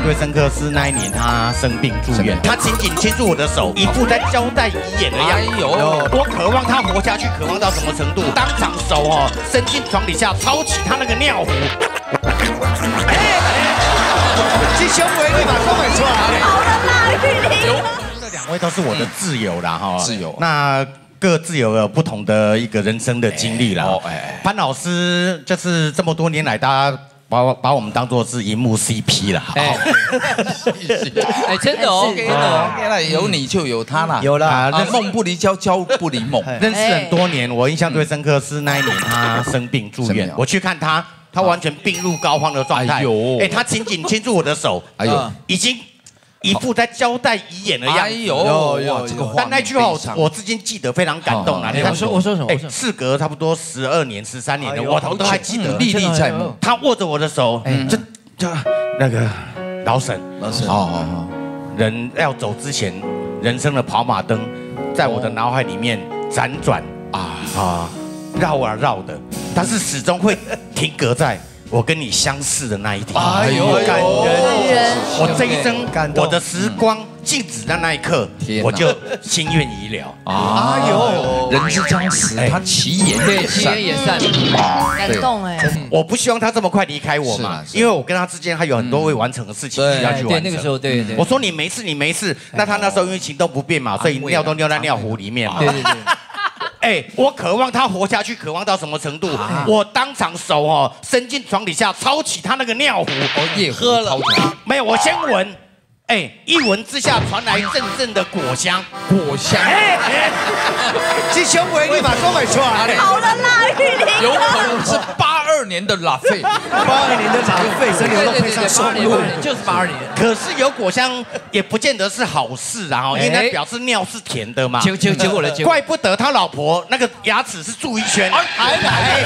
最深刻是那一年他生病住院，他紧紧牵住我的手，一副在交代遗言的样子。哎呦，我渴望他活下去，渴望到什么程度？当场手伸进床底下抄起他那个尿壶。这胸围你马上买出来。好了啦，玉玲。这两位都是我的挚友啦，哈，挚友。那各自有不同的一个人生的经历啦。潘老师就是这么多年来，大家把我们当作是荧幕 CP 了。哎，真的哦，真的哦，原来有你就有他啦，有啦，梦不离焦，焦不离梦。认识很多年，我印象最深刻是那一年他生病住院，我去看他。他完全病入膏肓的状态，他紧紧牵住我的手，已经一副在交代遗言的样子。哇，这个但那句话我至今记得非常感动啊！你看，我说什么？事隔差不多12年、13年了，我都还记得，历历在目。他握着我的手，就那个老沈，好，人要走之前，人生的跑马灯在我的脑海里面辗转绕啊绕的，但是始终会停格在我跟你相识的那一天。哎呦，感人！我这一生，我的时光静止在那一刻，我就心愿已了。哎呦，人之将死，他其言对，其言也善，感动哎。我不希望他这么快离开我嘛，因为我跟他之间还有很多未完成的事情要去完成。对，那个时候，对。我说你没事，你没事。那他那时候因为行动不便嘛，所以尿都尿在尿壶里面嘛。对。我渴望他活下去，渴望到什么程度？我当场手伸进床底下抄起他那个尿壶，喝了，没有，我先闻，一闻之下传来阵阵的果香，这胸围你马上买出来。好了啦，玉玲。有可能是82年的拉菲，82年的拉菲，所以流动配上收入，就是82年。可是有果香也不见得是好事啊，因为它表示尿是甜的嘛。结果呢？怪不得他老婆那个牙齿是蛀一圈，还来。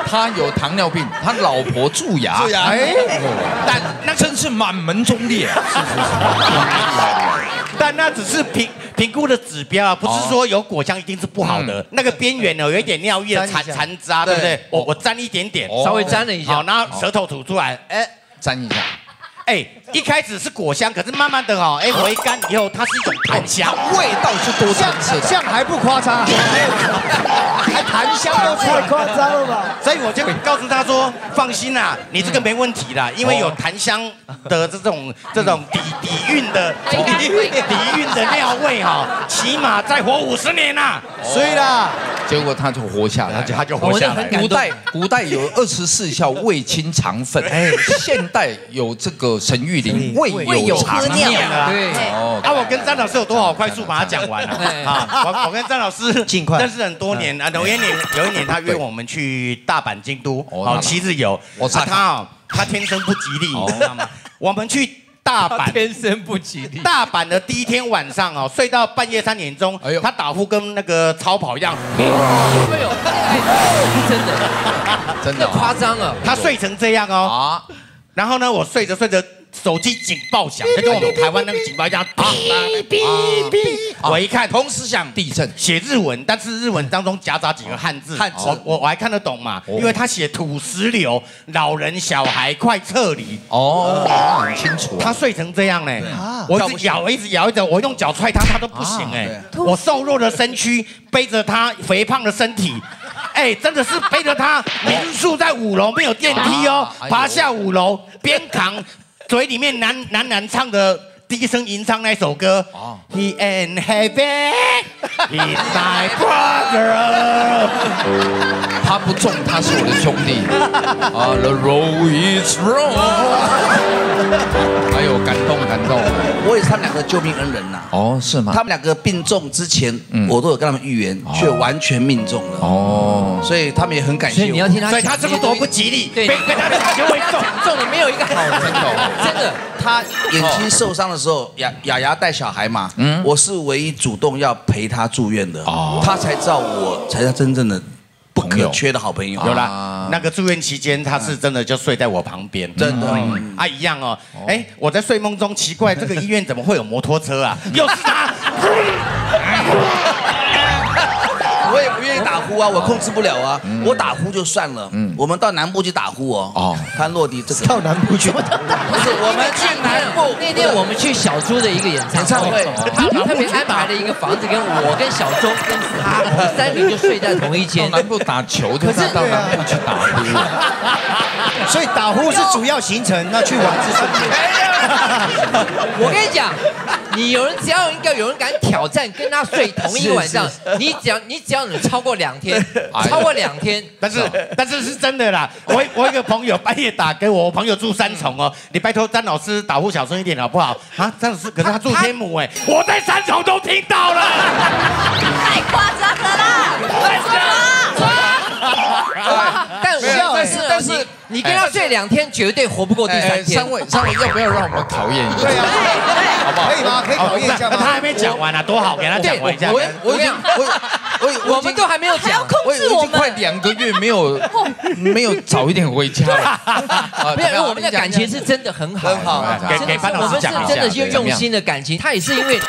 他有糖尿病，他老婆蛀牙，但那真是满门忠烈。但那只是评估的指标啊，不是说有果香一定是不好的。那个边缘有一点尿液的残渣，对不对？我沾一点点，稍微沾了一下，好，然后舌头吐出来，沾一下。一开始是果香，可是慢慢的回甘以后，它是一种檀香，味道是多层次的，这样还不夸张，还檀香都太夸张了吧？所以我就告诉他说，放心啦，你这个没问题啦，因为有檀香的这种底蕴的尿味起码再活50年啦，所以啦，结果他就活下来，他就活下来。古代有24孝胃清肠粪，现代有这个沈玉琳胃有肠尿啊。对，我跟张老师有多好，快速把它讲完了。我跟张老师尽快认识很多年啊。有一年他约我们去大阪、京都7日游。他天生不吉利，你知道吗？我们去大阪，天生不吉利。大阪的第一天晚上睡到半夜3点钟，他打呼跟那个超跑一样。真的夸张了，他睡成这样然后呢，我睡着睡着，手机警报响，就跟我们台湾那个警报一样，哔哔哔。我一看，同时响地震，写日文，但是日文当中夹杂几个汉字，我还看得懂嘛，因为他写土石流，老人小孩快撤离。很清楚。他睡成这样呢，我一直摇，我用脚踹他都不行我瘦弱的身躯背着他肥胖的身体。真的是背着他，民宿在5楼，没有电梯爬下5楼，边扛，嘴里面喃唱的低声吟唱那首歌。He ain't happy, he's my brother。他不中，他是我的兄弟。The road is wrong。哎呦，感动。我也是他们2个救命恩人呐。是吗？他们2个病重之前，我都有跟他们预言，却完全命中了。所以他们也很感谢我。所以你要听他，所以他这么多不吉利，被他就会中的没有一个好的，真的。他眼睛受伤的时候，雅雅带小孩嘛，我是唯一主动要陪他住院的，他才知道我才是真正的不可缺的好朋友。有啦，那个住院期间，他是真的就睡在我旁边，真的一样我在睡梦中奇怪，这个医院怎么会有摩托车啊？又是他。我也不愿意打呼，呼啊，我控制不了啊。我打呼就算了，我们到南部去打呼哦。看落地这个。到南部去。不是，我们去南部。那天我们去小猪的一个演唱会，他特别安排了一个房子，跟我跟小钟跟他3名就睡在同一间。南部打球，可是到南部去打呼。所以打呼是主要行程，那去玩是顺便。我跟你讲，你只要有人敢挑战跟他睡同一个晚上，你只要你超过2天，但是是真的啦。我一个朋友半夜打给我，我朋友住3重哦，你拜托詹老师打呼小声一点好不好？啊，詹老师，可是他住天母哎，我在3重都听到了，太夸张了啦！但是你跟他睡2天，绝对活不过第3天。三位要不要让我们考验一下？对啊，好不好？可以吗？可以考验一下吗？他还没讲完啊，多好，给他讲完一下。我们都还没有讲，我已经快2个月没有早一点回家了。没有，我们的感情是真的很好，很好。给潘老师讲一下。我们是真的是用心的感情。他也是因为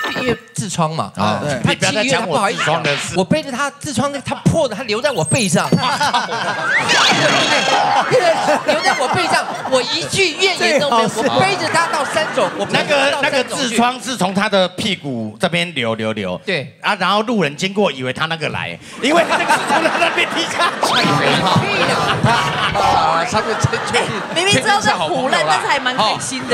痔疮嘛，你不要再讲我痔疮的事。我背着他痔疮，他破的，他留在我背上。留在我背上，我一句怨言都没有。我背着他到3种，那个痔疮是从他的屁股这边流。对啊，然后路人经过以为他那个来，因为那个是从他那边踢下去。他们明明知道在唬烂，但是还蛮开心的。